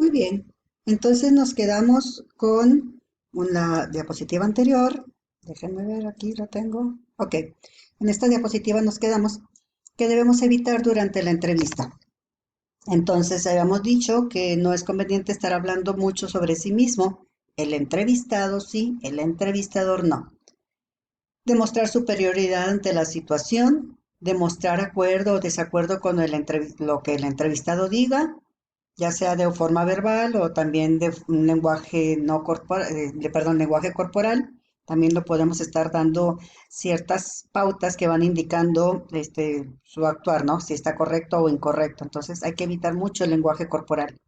Muy bien. Entonces nos quedamos con una diapositiva anterior. Déjenme ver, aquí lo tengo. Ok. En esta diapositiva nos quedamos que debemos evitar durante la entrevista. Entonces habíamos dicho que no es conveniente estar hablando mucho sobre sí mismo. El entrevistado sí, el entrevistador no. Demostrar superioridad ante la situación, demostrar acuerdo o desacuerdo con lo que el entrevistado diga, ya sea de forma verbal o también de un lenguaje no corporal, lenguaje corporal. También lo podemos estar dando ciertas pautas que van indicando su actuar, ¿no? Si está correcto o incorrecto. Entonces hay que evitar mucho el lenguaje corporal.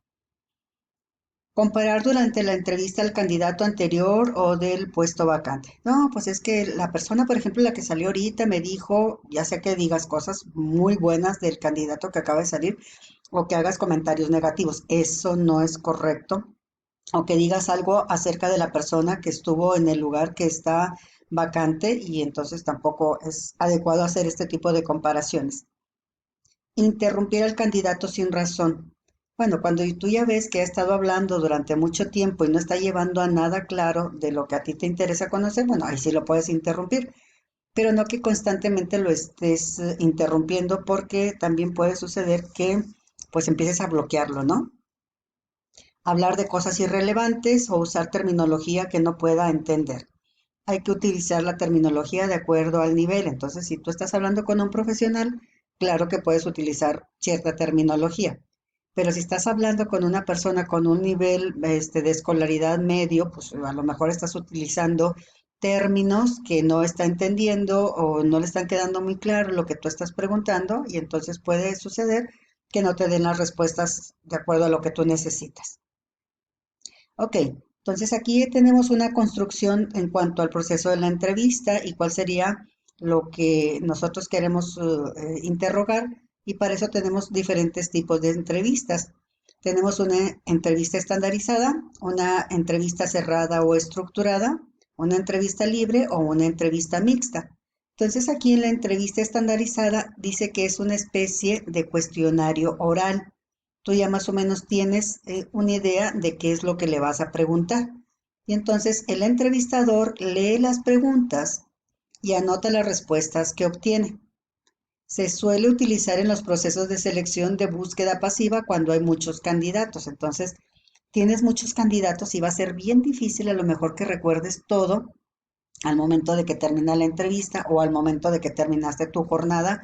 Comparar durante la entrevista al candidato anterior o del puesto vacante. No, pues es que la persona, por ejemplo, la que salió ahorita me dijo, ya sea que digas cosas muy buenas del candidato que acaba de salir o que hagas comentarios negativos. Eso no es correcto. O que digas algo acerca de la persona que estuvo en el lugar que está vacante y entonces tampoco es adecuado hacer este tipo de comparaciones. Interrumpir al candidato sin razón. Bueno, cuando tú ya ves que ha estado hablando durante mucho tiempo y no está llevando a nada claro de lo que a ti te interesa conocer, bueno, ahí sí lo puedes interrumpir, pero no que constantemente lo estés interrumpiendo porque también puede suceder que pues empieces a bloquearlo, ¿no? Hablar de cosas irrelevantes o usar terminología que no pueda entender. Hay que utilizar la terminología de acuerdo al nivel. Entonces, si tú estás hablando con un profesional, claro que puedes utilizar cierta terminología. Pero si estás hablando con una persona con un nivel de escolaridad medio, pues a lo mejor estás utilizando términos que no está entendiendo o no le están quedando muy claro lo que tú estás preguntando y entonces puede suceder que no te den las respuestas de acuerdo a lo que tú necesitas. Ok, entonces aquí tenemos una construcción en cuanto al proceso de la entrevista y cuál sería lo que nosotros queremos interrogar y para eso tenemos diferentes tipos de entrevistas. Tenemos una entrevista estandarizada, una entrevista cerrada o estructurada, una entrevista libre o una entrevista mixta. Entonces aquí en la entrevista estandarizada dice que es una especie de cuestionario oral. Tú ya más o menos tienes una idea de qué es lo que le vas a preguntar. Y entonces el entrevistador lee las preguntas y anota las respuestas que obtiene. Se suele utilizar en los procesos de selección de búsqueda pasiva cuando hay muchos candidatos. Entonces, tienes muchos candidatos y va a ser bien difícil a lo mejor que recuerdes todo al momento de que termina la entrevista o al momento de que terminaste tu jornada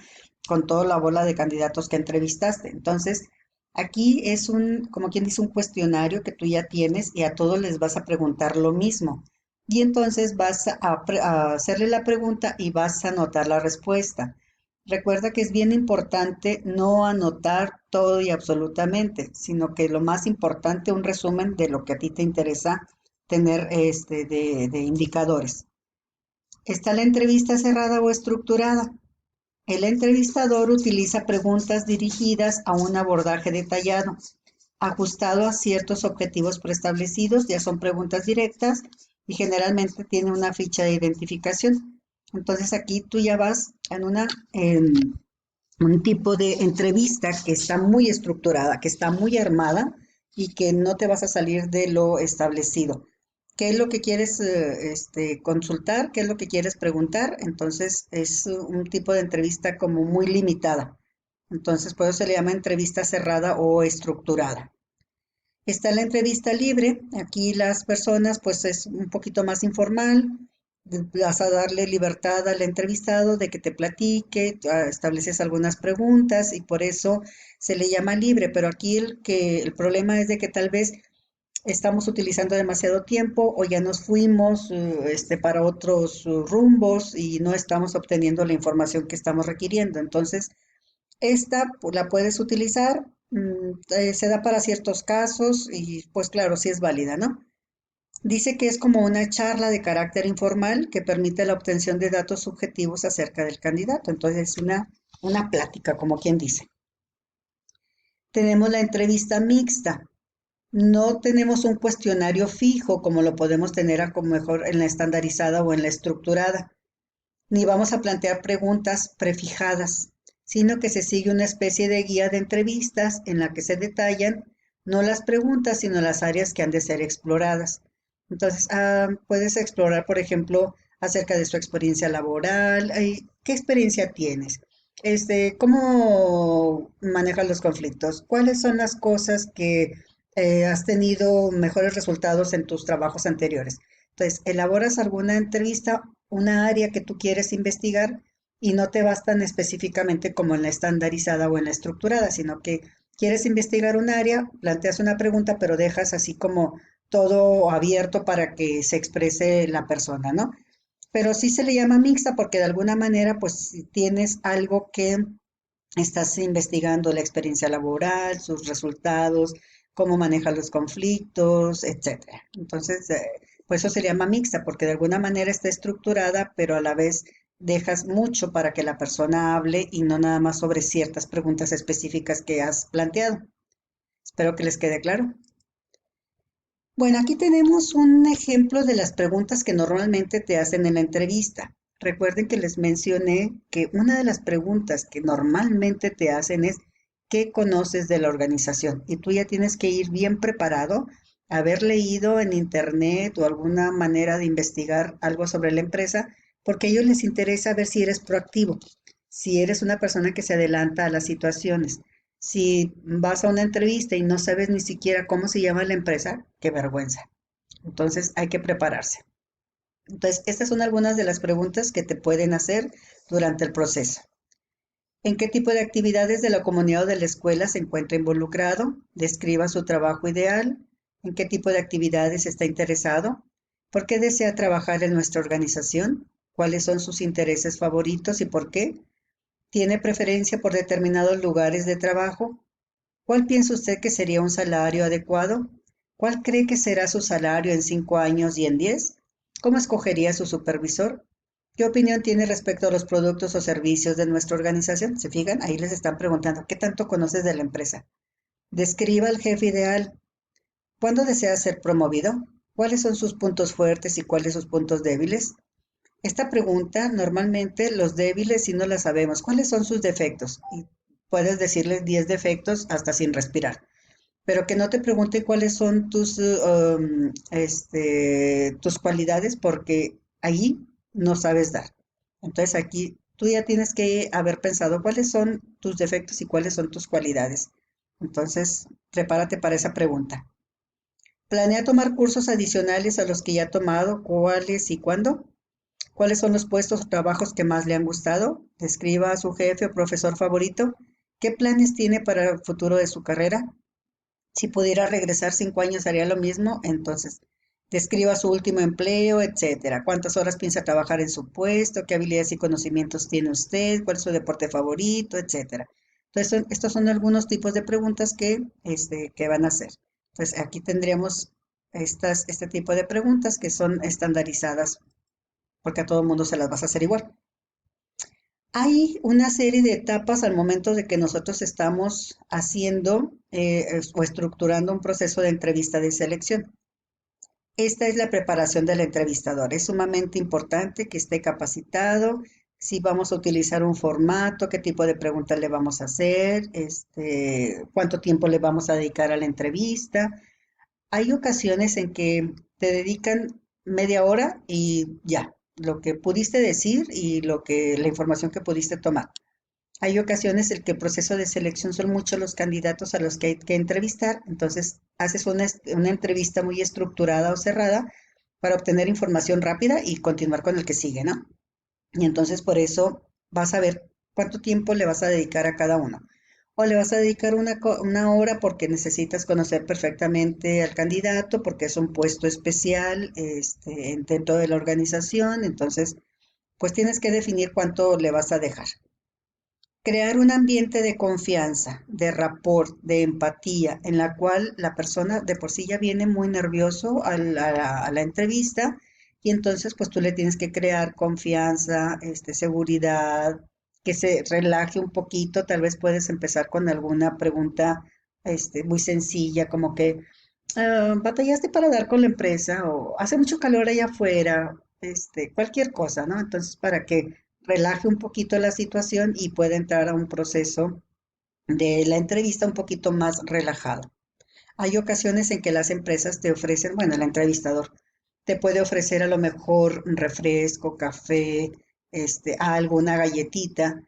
con toda la bola de candidatos que entrevistaste. Entonces, aquí es como quien dice, un cuestionario que tú ya tienes y a todos les vas a preguntar lo mismo. Y entonces vas a hacerle la pregunta y vas a anotar la respuesta. Recuerda que es bien importante no anotar todo y absolutamente, sino que lo más importante, un resumen de lo que a ti te interesa tener de indicadores. Está la entrevista cerrada o estructurada. El entrevistador utiliza preguntas dirigidas a un abordaje detallado, ajustado a ciertos objetivos preestablecidos, ya son preguntas directas y generalmente tiene una ficha de identificación. Entonces aquí tú ya vas en un tipo de entrevista que está muy estructurada, que está muy armada y que no te vas a salir de lo establecido. ¿Qué es lo que quieres consultar? ¿Qué es lo que quieres preguntar? Entonces es un tipo de entrevista como muy limitada. Entonces por eso se le llama entrevista cerrada o estructurada. Está la entrevista libre. Aquí las personas, pues es un poquito más informal. Vas a darle libertad al entrevistado de que te platique, estableces algunas preguntas y por eso se le llama libre. Pero aquí el problema es de que tal vez estamos utilizando demasiado tiempo o ya nos fuimos para otros rumbos y no estamos obteniendo la información que estamos requiriendo. Entonces, esta pues, la puedes utilizar, se da para ciertos casos y pues claro, sí es válida, ¿no? Dice que es como una charla de carácter informal que permite la obtención de datos subjetivos acerca del candidato. Entonces es una plática, como quien dice. Tenemos la entrevista mixta. No tenemos un cuestionario fijo como lo podemos tener a como mejor en la estandarizada o en la estructurada, ni vamos a plantear preguntas prefijadas, sino que se sigue una especie de guía de entrevistas en la que se detallan no las preguntas, sino las áreas que han de ser exploradas. Entonces, puedes explorar, por ejemplo, acerca de su experiencia laboral, ¿qué experiencia tienes? ¿Cómo manejas los conflictos? ¿Cuáles son las cosas que has tenido mejores resultados en tus trabajos anteriores? Entonces, elaboras alguna entrevista, una área que tú quieres investigar y no te vas tan específicamente como en la estandarizada o en la estructurada, sino que quieres investigar un área, planteas una pregunta, pero dejas así como todo abierto para que se exprese la persona, ¿no? Pero sí se le llama mixta porque de alguna manera, pues, si tienes algo que estás investigando, la experiencia laboral, sus resultados, cómo maneja los conflictos, etcétera. Entonces, pues eso se llama mixta porque de alguna manera está estructurada, pero a la vez dejas mucho para que la persona hable y no nada más sobre ciertas preguntas específicas que has planteado. Espero que les quede claro. Bueno, aquí tenemos un ejemplo de las preguntas que normalmente te hacen en la entrevista. Recuerden que les mencioné que una de las preguntas que normalmente te hacen es ¿qué conoces de la organización? Y tú ya tienes que ir bien preparado, haber leído en internet o alguna manera de investigar algo sobre la empresa, porque a ellos les interesa ver si eres proactivo, si eres una persona que se adelanta a las situaciones. Si vas a una entrevista y no sabes ni siquiera cómo se llama la empresa, qué vergüenza. Entonces hay que prepararse. Entonces, estas son algunas de las preguntas que te pueden hacer durante el proceso. ¿En qué tipo de actividades de la comunidad o de la escuela se encuentra involucrado? Describa su trabajo ideal. ¿En qué tipo de actividades está interesado? ¿Por qué desea trabajar en nuestra organización? ¿Cuáles son sus intereses favoritos y por qué? ¿Tiene preferencia por determinados lugares de trabajo? ¿Cuál piensa usted que sería un salario adecuado? ¿Cuál cree que será su salario en 5 años y en 10? ¿Cómo escogería su supervisor? ¿Qué opinión tiene respecto a los productos o servicios de nuestra organización? ¿Se fijan? Ahí les están preguntando, ¿qué tanto conoces de la empresa? Describa al jefe ideal. ¿Cuándo desea ser promovido? ¿Cuáles son sus puntos fuertes y cuáles sus puntos débiles? Esta pregunta, normalmente los débiles sí no la sabemos. ¿Cuáles son sus defectos? Y puedes decirles 10 defectos hasta sin respirar. Pero que no te pregunte cuáles son tus cualidades porque ahí no sabes dar. Entonces aquí tú ya tienes que haber pensado cuáles son tus defectos y cuáles son tus cualidades. Entonces, prepárate para esa pregunta. ¿Planea tomar cursos adicionales a los que ya ha tomado? ¿Cuáles y cuándo? ¿Cuáles son los puestos o trabajos que más le han gustado? Describa a su jefe o profesor favorito. ¿Qué planes tiene para el futuro de su carrera? Si pudiera regresar 5 años, haría lo mismo. Entonces, describa su último empleo, etcétera. ¿Cuántas horas piensa trabajar en su puesto? ¿Qué habilidades y conocimientos tiene usted? ¿Cuál es su deporte favorito? Etcétera. Entonces, estos son algunos tipos de preguntas que van a hacer. Entonces, aquí tendríamos este tipo de preguntas que son estandarizadas porque a todo el mundo se las vas a hacer igual. Hay una serie de etapas al momento de que nosotros estamos haciendo o estructurando un proceso de entrevista de selección. Esta es la preparación del entrevistador. Es sumamente importante que esté capacitado, si vamos a utilizar un formato, qué tipo de preguntas le vamos a hacer, cuánto tiempo le vamos a dedicar a la entrevista. Hay ocasiones en que te dedican media hora y ya, lo que pudiste decir y la información que pudiste tomar. Hay ocasiones en que el proceso de selección son muchos los candidatos a los que hay que entrevistar, entonces haces una entrevista muy estructurada o cerrada para obtener información rápida y continuar con el que sigue, ¿no? Y entonces por eso vas a ver cuánto tiempo le vas a dedicar a cada uno. O le vas a dedicar una hora porque necesitas conocer perfectamente al candidato, porque es un puesto especial dentro de la organización. Entonces, pues tienes que definir cuánto le vas a dejar. Crear un ambiente de confianza, de rapport, de empatía, en la cual la persona de por sí ya viene muy nervioso a la entrevista y entonces pues tú le tienes que crear confianza, seguridad, que se relaje un poquito. Tal vez puedes empezar con alguna pregunta muy sencilla, como que ¿batallaste para dar con la empresa? O hace mucho calor allá afuera, cualquier cosa, ¿no? Entonces, para que relaje un poquito la situación y pueda entrar a un proceso de la entrevista un poquito más relajado. Hay ocasiones en que las empresas te ofrecen, bueno, el entrevistador te puede ofrecer a lo mejor un refresco, café, alguna galletita.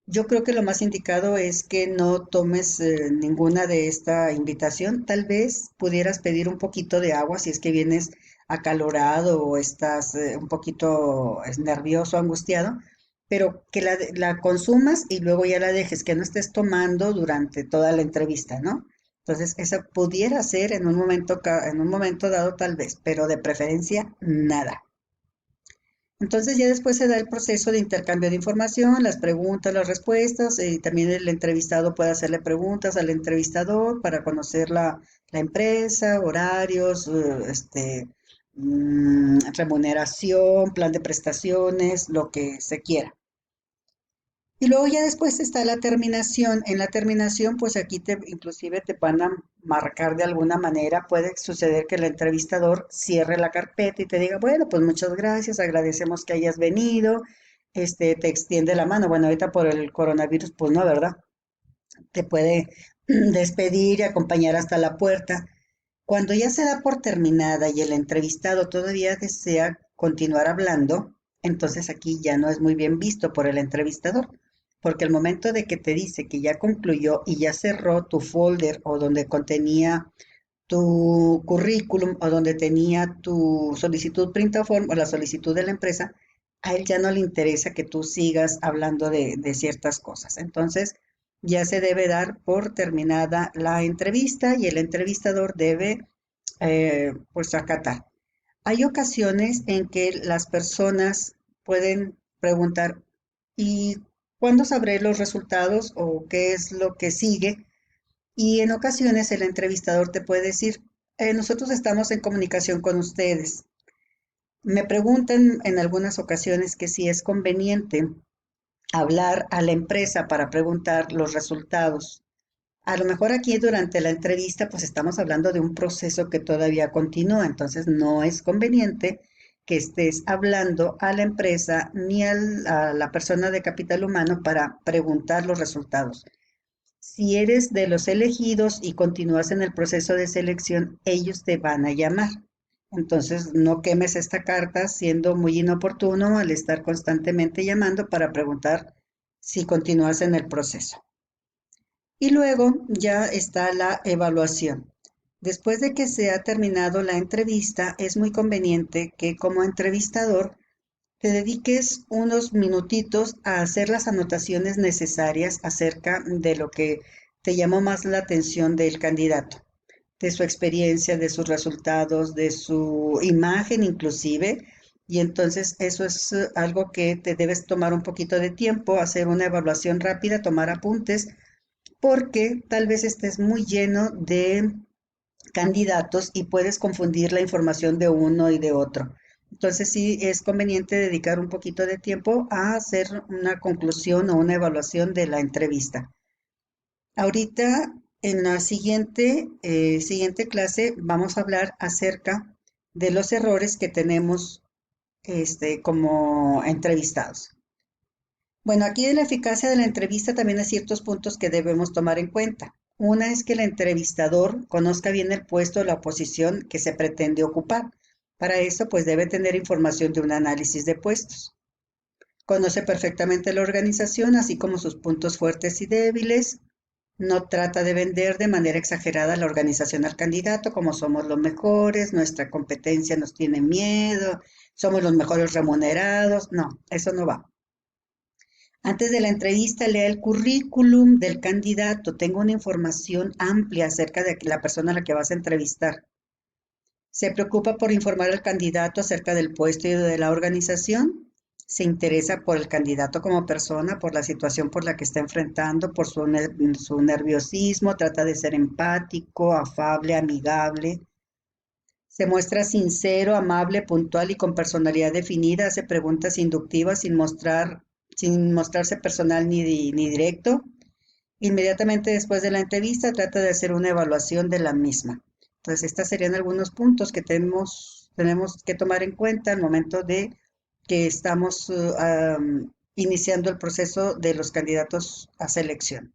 Yo creo que lo más indicado es que no tomes ninguna de esta invitación. Tal vez pudieras pedir un poquito de agua si es que vienes acalorado o estás un poquito nervioso, angustiado, pero que la consumas y luego ya la dejes, que no estés tomando durante toda la entrevista, ¿no? Entonces, eso pudiera ser en un momento, en un momento dado tal vez, pero de preferencia nada. Entonces ya después se da el proceso de intercambio de información, las preguntas, las respuestas, y también el entrevistado puede hacerle preguntas al entrevistador para conocer la empresa, horarios, remuneración, plan de prestaciones, lo que se quiera. Y luego ya después está la terminación. En la terminación, pues aquí inclusive te van a marcar de alguna manera. Puede suceder que el entrevistador cierre la carpeta y te diga, bueno, pues muchas gracias, agradecemos que hayas venido, te extiende la mano. Bueno, ahorita por el coronavirus, pues no, ¿verdad? Te puede despedir y acompañar hasta la puerta. Cuando ya se da por terminada y el entrevistado todavía desea continuar hablando, entonces aquí ya no es muy bien visto por el entrevistador, porque el momento de que te dice que ya concluyó y ya cerró tu folder o donde contenía tu currículum o donde tenía tu solicitud print form o la solicitud de la empresa, a él ya no le interesa que tú sigas hablando de ciertas cosas. Entonces, ya se debe dar por terminada la entrevista y el entrevistador debe, pues, acatar. Hay ocasiones en que las personas pueden preguntar, ¿y cuándo sabré los resultados o qué es lo que sigue? Y en ocasiones el entrevistador te puede decir, nosotros estamos en comunicación con ustedes. Me preguntan en algunas ocasiones que si es conveniente hablar a la empresa para preguntar los resultados. A lo mejor aquí durante la entrevista pues estamos hablando de un proceso que todavía continúa, entonces no es conveniente que estés hablando a la empresa ni a la persona de capital humano para preguntar los resultados. Si eres de los elegidos y continúas en el proceso de selección, ellos te van a llamar. Entonces, no quemes esta carta siendo muy inoportuno al estar constantemente llamando para preguntar si continúas en el proceso. Y luego ya está la evaluación. Después de que se ha terminado la entrevista, es muy conveniente que como entrevistador te dediques unos minutitos a hacer las anotaciones necesarias acerca de lo que te llamó más la atención del candidato, de su experiencia, de sus resultados, de su imagen inclusive. Y entonces eso es algo que te debes tomar un poquito de tiempo, hacer una evaluación rápida, tomar apuntes, porque tal vez estés muy lleno de candidatos y puedes confundir la información de uno y de otro. Entonces sí es conveniente dedicar un poquito de tiempo a hacer una conclusión o una evaluación de la entrevista. Ahorita en la siguiente clase vamos a hablar acerca de los errores que tenemos como entrevistados. Bueno, aquí de la eficacia de la entrevista también hay ciertos puntos que debemos tomar en cuenta. Una es que el entrevistador conozca bien el puesto o la posición que se pretende ocupar. Para eso, pues debe tener información de un análisis de puestos. Conoce perfectamente la organización, así como sus puntos fuertes y débiles. No trata de vender de manera exagerada la organización al candidato, como somos los mejores, nuestra competencia nos tiene miedo, somos los mejores remunerados. No, eso no va. Antes de la entrevista, lea el currículum del candidato. Tenga una información amplia acerca de la persona a la que vas a entrevistar. Se preocupa por informar al candidato acerca del puesto y de la organización. Se interesa por el candidato como persona, por la situación por la que está enfrentando, por su nerviosismo. Trata de ser empático, afable, amigable. Se muestra sincero, amable, puntual y con personalidad definida. Hace preguntas inductivas sin mostrarse personal ni directo. Inmediatamente después de la entrevista trata de hacer una evaluación de la misma. Entonces, estos serían algunos puntos que tenemos que tomar en cuenta al momento de que estamos iniciando el proceso de los candidatos a selección.